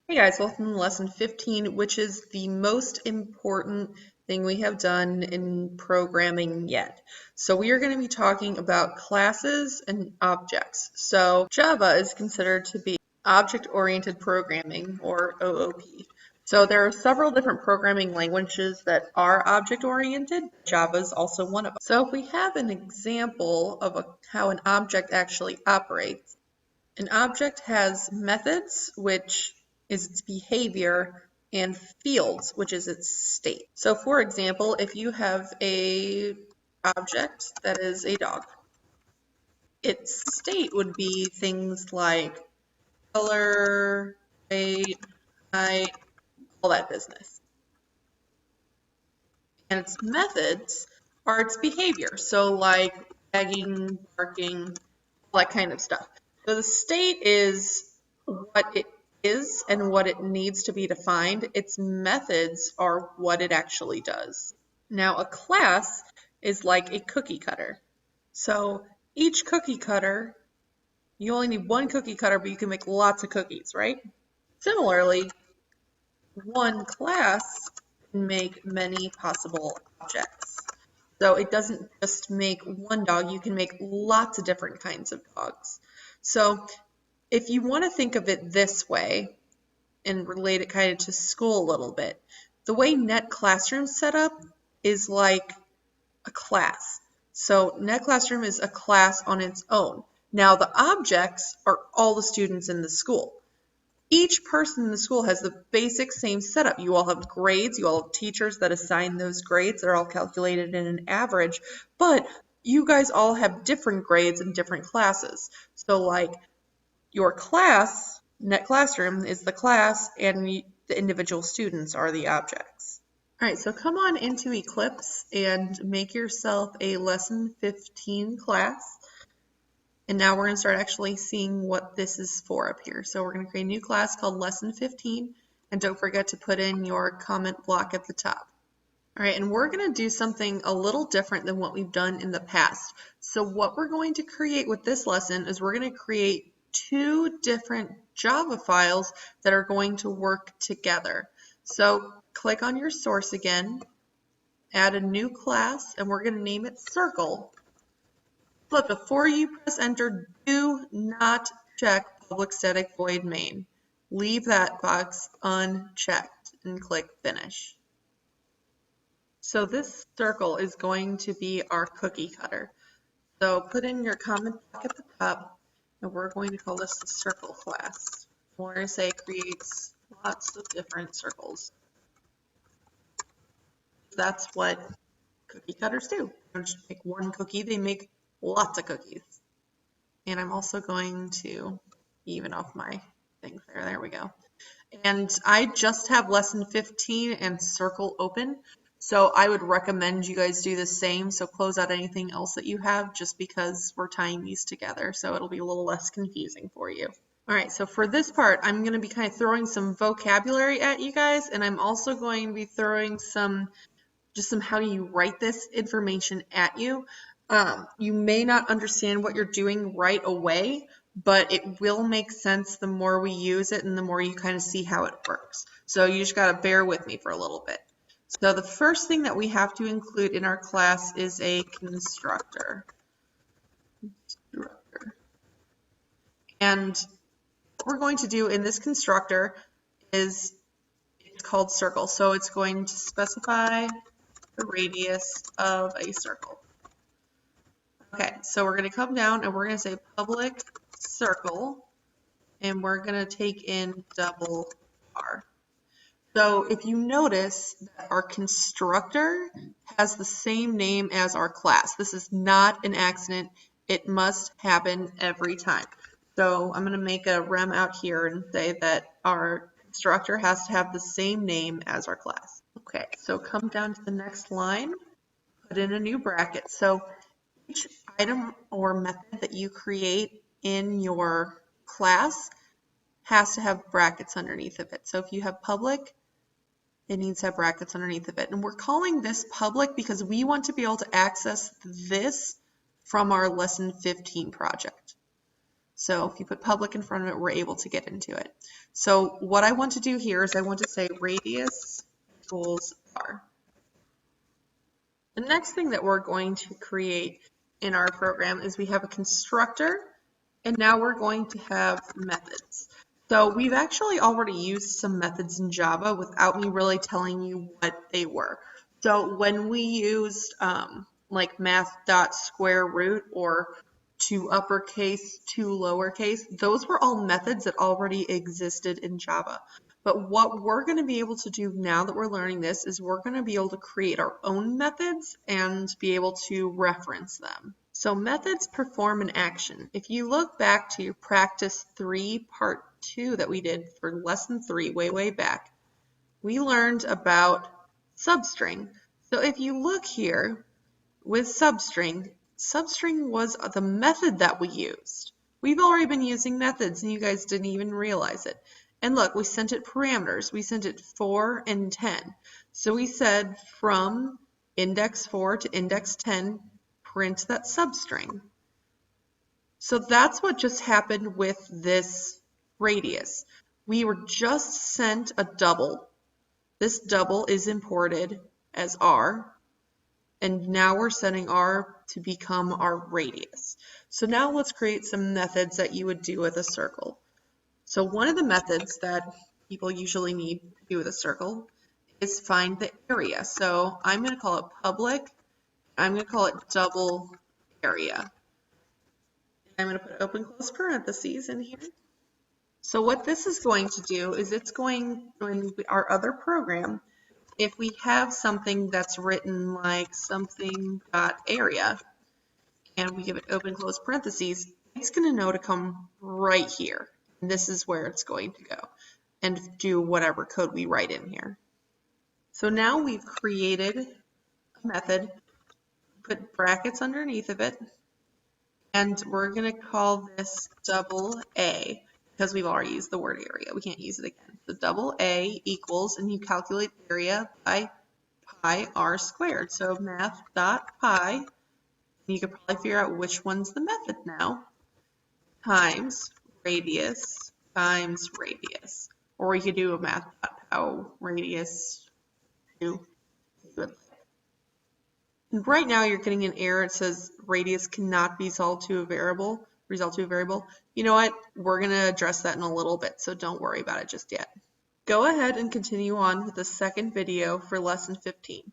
Hey guys, welcome to lesson 15, which is the most important thing we have done in programming yet. So we are going to be talking about classes and objects. So Java is considered to be object-oriented programming, or OOP. So there are several different programming languages that are object-oriented. Java is also one of them. So if we have an example of how an object actually operates, an object has methods, which is its behavior, and fields, which is its state. So for example, if you have a object that is a dog, its state would be things like color, weight, height, all that business. And its methods are its behavior. So like wagging, barking, all that kind of stuff. So the state is what it is and what it needs to be defined. Its methods are what it actually does. Now a class is like a cookie cutter. So each cookie cutter, you only need one cookie cutter, but you can make lots of cookies, right? Similarly, one class can make many possible objects. So it doesn't just make one dog, you can make lots of different kinds of dogs. So if you want to think of it this way and relate it kind of to school a little bit, the way Net Classroom's set up is like a class. So Net Classroom is a class on its own. Now the objects are all the students in the school. Each person in the school has the basic same setup. You all have grades, you all have teachers that assign those grades. They're all calculated in an average, but you guys all have different grades in different classes. So like your class, Net Classroom, is the class and the individual students are the objects. All right, so come on into Eclipse and make yourself a lesson 15 class. And now we're going to start actually seeing what this is for up here. So we're going to create a new class called Lesson 15. And don't forget to put in your comment block at the top. All right, and we're going to do something a little different than what we've done in the past. So what we're going to create with this lesson is we're going to create two different Java files that are going to work together. So click on your source again, add a new class, and we're going to name it Circle. But before you press enter, do not check public static void main. Leave that box unchecked and click finish. So this circle is going to be our cookie cutter. So put in your comment block at the top, and we're going to call this the circle class. We're going to say creates lots of different circles. That's what cookie cutters do. They don't just make one cookie, they make lots of cookies. And I'm also going to even off my things there. There we go. And I just have lesson 15 and circle open. So I would recommend you guys do the same. So close out anything else that you have just because we're tying these together. So it'll be a little less confusing for you. All right, so for this part, I'm going to be kind of throwing some vocabulary at you guys. And I'm also going to be throwing some how you write this information at you. You may not understand what you're doing right away, but it will make sense the more we use it and the more you kind of see how it works. So you just got to bear with me for a little bit. So the first thing that we have to include in our class is a constructor. And what we're going to do in this constructor is it's called circle. So it's going to specify the radius of a circle. Okay, so we're going to come down and we're going to say public circle, and we're going to take in double R. So if you notice that our constructor has the same name as our class, this is not an accident. It must happen every time. So I'm going to make a rem out here and say that our constructor has to have the same name as our class. Okay, so come down to the next line, put in a new bracket. So each item or method that you create in your class has to have brackets underneath of it. So if you have public, it needs to have brackets underneath of it. And we're calling this public because we want to be able to access this from our lesson 15 project. So if you put public in front of it, we're able to get into it. So what I want to do here is I want to say radius equals r. The next thing that we're going to create in our program is we have a constructor, and now we're going to have methods. So we've actually already used some methods in Java without me really telling you what they were. So when we used like math.square root or to uppercase, to lowercase, those were all methods that already existed in Java. But what we're going to be able to do now that we're learning this is we're going to be able to create our own methods and be able to reference them. So methods perform an action. If you look back to your practice 3 part 2 that we did for lesson 3 way back, we learned about substring. So if you look here with substring was the method that we used. We've already been using methods and you guys didn't even realize it. And look, we sent it parameters. We sent it 4 and 10. So we said from index 4 to index 10, print that substring. So that's what just happened with this radius. We were just sent a double. This double is imported as r. And now we're setting r to become our radius. So now let's create some methods that you would do with a circle. So one of the methods that people usually need to do with a circle is find the area. So I'm going to call it public. I'm going to call it double area. I'm going to put open close parentheses in here. So what this is going to do is it's going, in our other program, if we have something that's written like something.area and we give it open close parentheses, it's going to know to come right here. And this is where it's going to go and do whatever code we write in here. So now we've created a method, put brackets underneath of it, and we're going to call this double A because we've already used the word area. We can't use it again. So double A equals, and you calculate area by pi r squared. So math.pi, you could probably figure out which one's the method now, times radius times radius. Or you could do a math.pow radius 2. And right now you're getting an error. It says radius cannot be resolved to a variable. You know what? We're going to address that in a little bit, so don't worry about it just yet. Go ahead and continue on with the second video for lesson 15.